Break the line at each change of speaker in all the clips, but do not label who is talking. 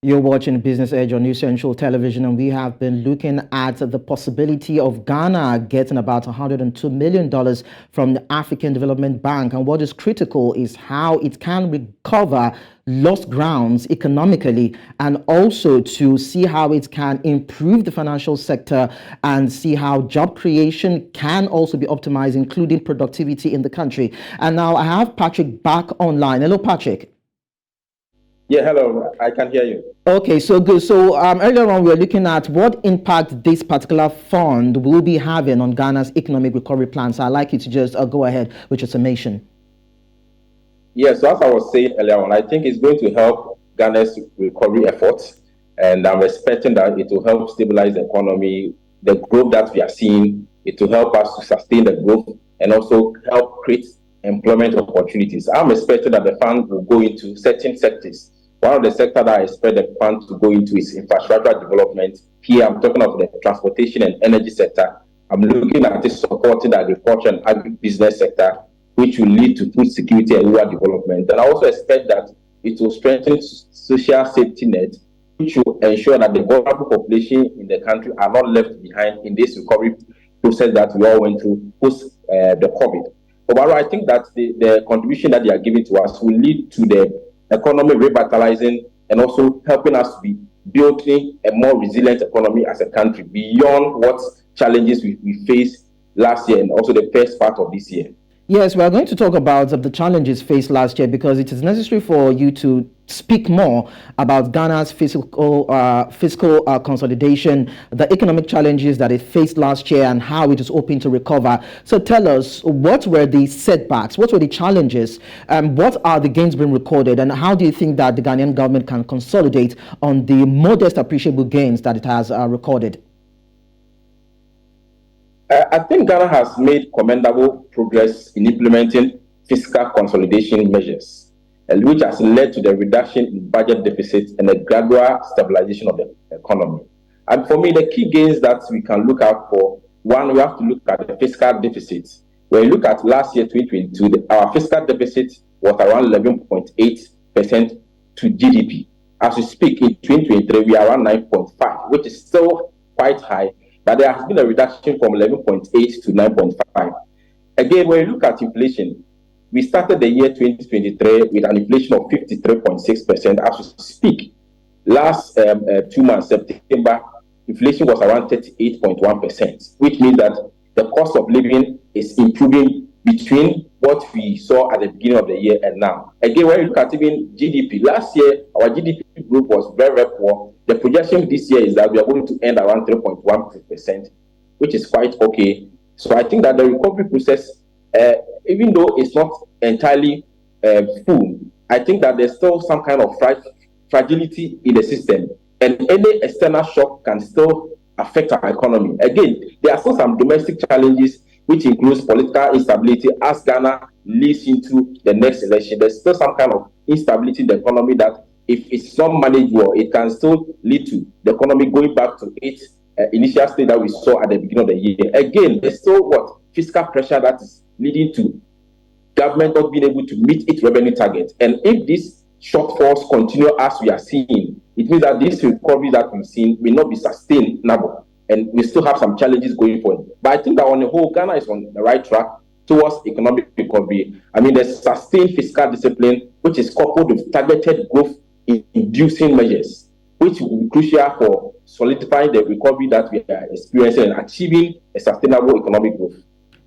You're watching Business Edge on New Central Television, and we have been looking at the possibility of Ghana getting about $102 million from the African Development Bank. And what is critical is how it can recover lost grounds economically, and also to see how it can improve the financial sector and see how job creation can also be optimized, including productivity in the country. And now I have Patrick back online. Hello, Patrick.
Yeah, hello. I can hear you.
Okay, so good. So earlier on, we were looking at what impact this particular fund will be having on Ghana's economic recovery plan. So I'd like you to just go ahead with your summation.
Yes, so as I was saying earlier on, I think it's going to help Ghana's recovery efforts. And I'm expecting that it will help stabilize the economy, the growth that we are seeing. It will help us to sustain the growth and also help create employment opportunities. I'm expecting that the fund will go into certain sectors. One of the sectors that I expect the fund to go into is infrastructure development. Here, I'm talking of the transportation and energy sector. I'm looking at it supporting the agriculture and agribusiness sector, which will lead to food security and rural development. And I also expect that it will strengthen social safety net, which will ensure that the vulnerable population in the country are not left behind in this recovery process that we all went through post the COVID. Overall, I think that the contribution that they are giving to us will lead to the economy revitalizing and also helping us to be building a more resilient economy as a country beyond what challenges we faced last year and also the first part of this year.
Yes, we are going to talk about the challenges faced last year, because it is necessary for you to speak more about Ghana's fiscal consolidation, the economic challenges that it faced last year, and how it is hoping to recover. So tell us, what were the setbacks? What were the challenges? What are the gains being recorded? And how do you think that the Ghanaian government can consolidate on the modest appreciable gains that it has recorded?
I think Ghana has made commendable progress in implementing fiscal consolidation measures, which has led to the reduction in budget deficits and the gradual stabilization of the economy. And for me, the key gains that we can look out for, one, we have to look at the fiscal deficit. When you look at last year, 2022, our fiscal deficit was around 11.8% to GDP. As we speak, in 2023, we are around 9.5, which is still quite high. But there has been a reduction from 11.8 to 9.5. Again, when you look at inflation, we started the year 2023 with an inflation of 53.6%. As we speak, last 2 months, September, inflation was around 38.1%, which means that the cost of living is improving between what we saw at the beginning of the year and now. Again, when you look at even GDP, last year, our GDP growth was very, very poor. The projection this year is that we are going to end around 3.1%, which is quite okay. So I think that the recovery process, even though it's not entirely full, I think that there's still some kind of fragility in the system, and any external shock can still affect our economy. Again, there are still some domestic challenges, which includes political instability as Ghana leads into the next election. There's still some kind of instability in the economy that, if it's not managed well, it can still lead to the economy going back to its initial state that we saw at the beginning of the year. Again, there's still fiscal pressure that is leading to government not being able to meet its revenue target. And if these shortfalls continue as we are seeing, it means that this recovery that we've seen may not be sustainable, and we still have some challenges going forward. But I think that on the whole, Ghana is on the right track towards economic recovery. I mean, there's sustained fiscal discipline, which is coupled with targeted growth inducing measures, which will be crucial for solidifying the recovery that we are experiencing and achieving a sustainable economic growth.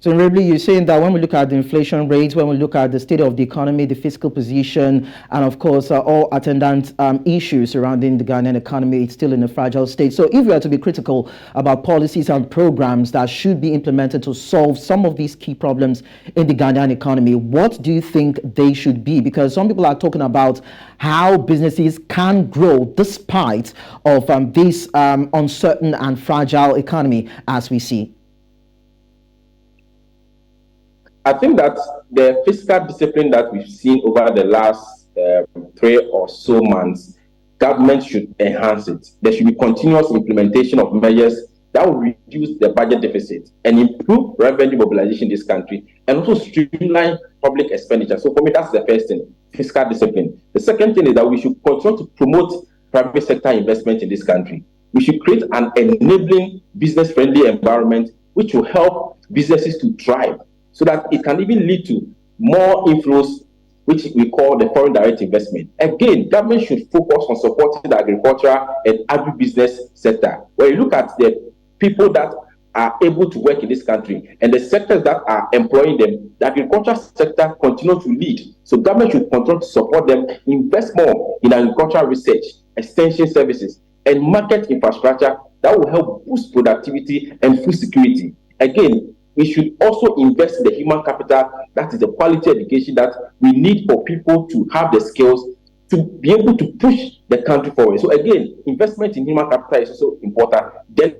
So, really, you're saying that when we look at the inflation rates, when we look at the state of the economy, the fiscal position, and of course, all attendant issues surrounding the Ghanaian economy, it's still in a fragile state. So, if we are to be critical about policies and programs that should be implemented to solve some of these key problems in the Ghanaian economy, what do you think they should be? Because some people are talking about how businesses can grow despite of this uncertain and fragile economy as we see.
I think that the fiscal discipline that we've seen over the last 3 or so months, government should enhance it. There should be continuous implementation of measures that will reduce the budget deficit and improve revenue mobilization in this country, and also streamline public expenditure. So for me, that's the first thing, fiscal discipline. The second thing is that we should continue to promote private sector investment in this country. We should create an enabling business-friendly environment which will help businesses to thrive so that it can even lead to more inflows, which we call the foreign direct investment. Again, government should focus on supporting the agricultural and agribusiness sector. When you look at the people that are able to work in this country and the sectors that are employing them, the agricultural sector continues to lead. So government should continue to support them, invest more in agricultural research, extension services, and market infrastructure that will help boost productivity and food security. Again, we should also invest in the human capital, that is the quality education that we need for people to have the skills to be able to push the country forward. So again, investment in human capital is also important. Then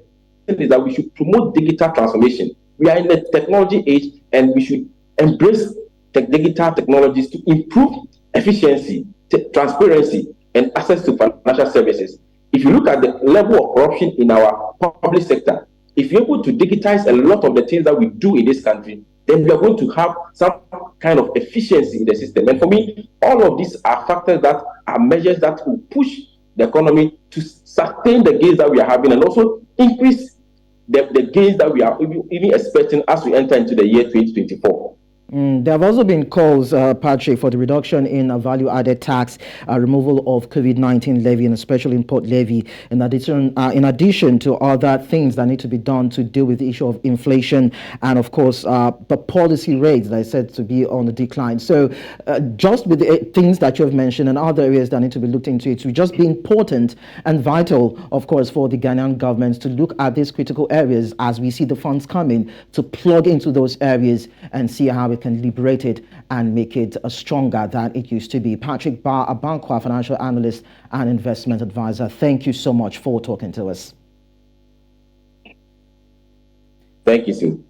is that we should promote digital transformation. We are in the technology age and we should embrace digital technologies to improve efficiency, transparency, and access to financial services. If you look at the level of corruption in our public sector, if you're able to digitize a lot of the things that we do in this country, then we are going to have some kind of efficiency in the system. And for me, all of these are factors that are measures that will push the economy to sustain the gains that we are having and also increase the gains that we are even expecting as we enter into the year 2024.
There have also been calls, Patrick, for the reduction in a value-added tax, removal of COVID-19 levy and a special import levy, in addition to other things that need to be done to deal with the issue of inflation and, of course, the policy rates that are said to be on the decline. So just with the things that you have mentioned and other areas that need to be looked into, it will just be important and vital, of course, for the Ghanaian government to look at these critical areas as we see the funds coming, to plug into those areas and see how we can liberate it and make it stronger than it used to be. Patrick Baah, Abankwa, financial analyst and investment advisor, thank you so much for talking to us.
Thank you, Sue.